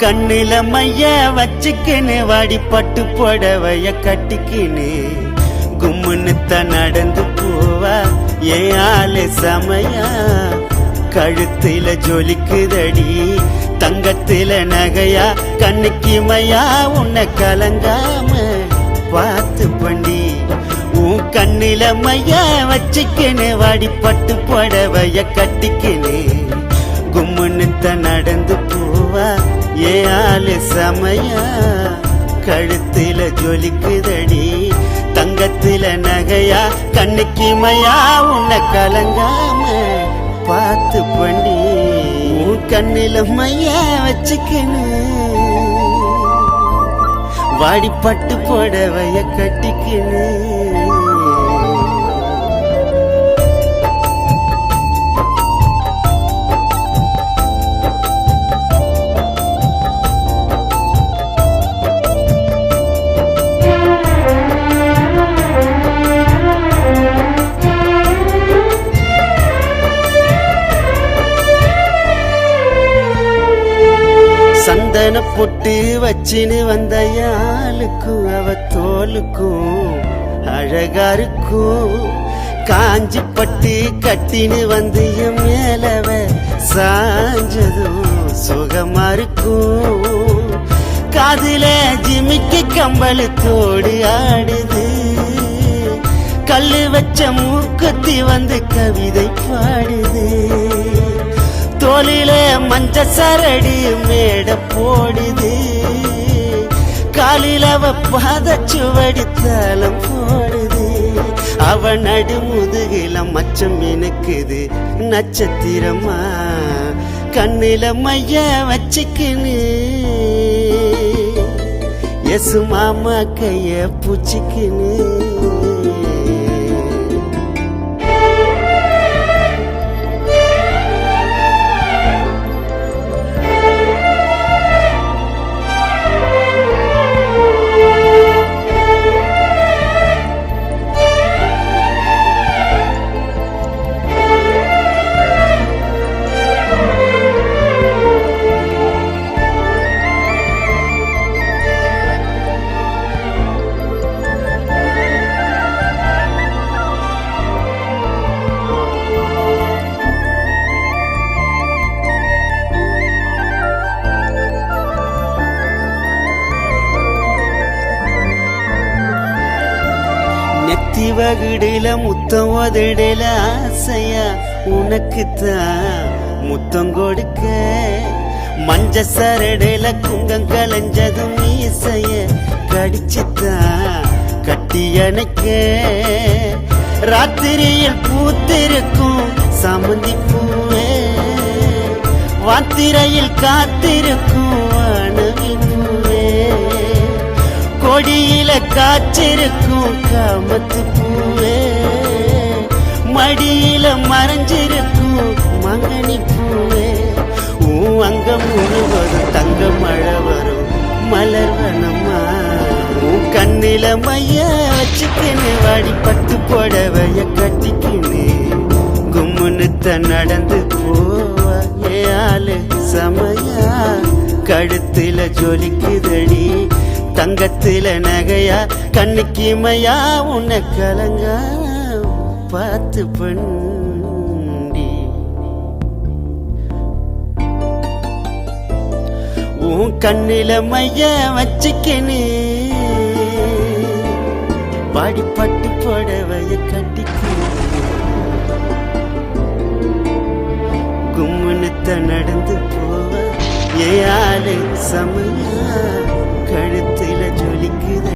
கண்ணில மைய வச்சுக்கின்னு வாடி பட்டு புடவைய கட்டிக்கின்னு கும்முன்னுத்த நடந்து போவா ஏன் ஆளு சமையா. கழுத்துல ஜொலிக்குதடி தங்கத்தில நகையா, கண்ணுக்கு மையா உன்னை கலங்காம பார்த்து பண்ணி. உன் கண்ணில மையா வச்சுக்கின்னு வாடி பட்டு புடவைய கட்டிக்கின்னு கும்முன்னுத்த நடந்து போவா ஏன் ஆளு சமையா. கழுத்துல ஜொலிக்குதடி தங்கத்தில நகையா, கண்ணுக்கு மையா உன்னை கலங்காம பார்த்து பண்ணி. உன் கண்ணில மையா வச்சுக்கின்னு வாடி பட்டு புடவைய கட்டிக்கின்னு. சந்தன பொட்டு வச்சின்னு வந்த யாளுக்கும் அவ தோலுக்கும் அழகா இருக்கும். காஞ்சி பட்டு கட்டின்னு வந்து என் மேலவ சாஞ்சதும் சுகமா இருக்கும். காதுல ஜிமிக்கி கம்பளு தோடு ஆடுது, கல்லு வச்ச மூக்குத்தி வந்து கவிதை பாடுது. தோளில மஞ்ச சரடி மேட போடுது, காலில அவ பாதச்சுவடி தலம் போடுது. அவ நடுமுதுகில மச்சம் இனுக்குது நட்சத்திரமா. கண்ணில மைய வச்சுக்கின்னு எசு மாமா கைய பூச்சிக்கின்னு. நெத்தி வகுடில முத்தம் உதடல ஆசையா, உனக்குத்தான் முத்தம் கொடுக்க. மஞ்ச சரடையில குங்கம் கலைஞ்சதும் மீசைய கடிச்சுத்தான் கட்டி அணைக்க. ராத்திரியில் பூத்திருக்கும் சமந்தி பூவே, வாத்திரையில் காத்திருக்கும் வானவில் பூவே. கொடியில காய்ச்சிருக்கும் காமத்து பூவே, மடியில மறைஞ்சிருக்கும் மங்கனி பூவே. அங்க முழுவதும் தங்க மழை வரும் மலர்வனமா. கண்ணில மைய வச்சுக்கின்னு வாடி பட்டு புடவைய கட்டிக்கின்னு கும்முன்னுத்த நடந்து போவா ஏன் ஆளு சமையா. கழுத்துல ஜொலிக்குதடி தங்கத்தில நகையா, கண்ணுக்கு மையா உன்னை கலங்கா பார்த்து பண்ணி. உன் கண்ணில மைய வச்சுக்கின்னு வாடி பட்டு புடவைய கட்டிக்கின்னு கும்முன்னுத்த நடந்து போவ ஏன் ஆளு சமையா.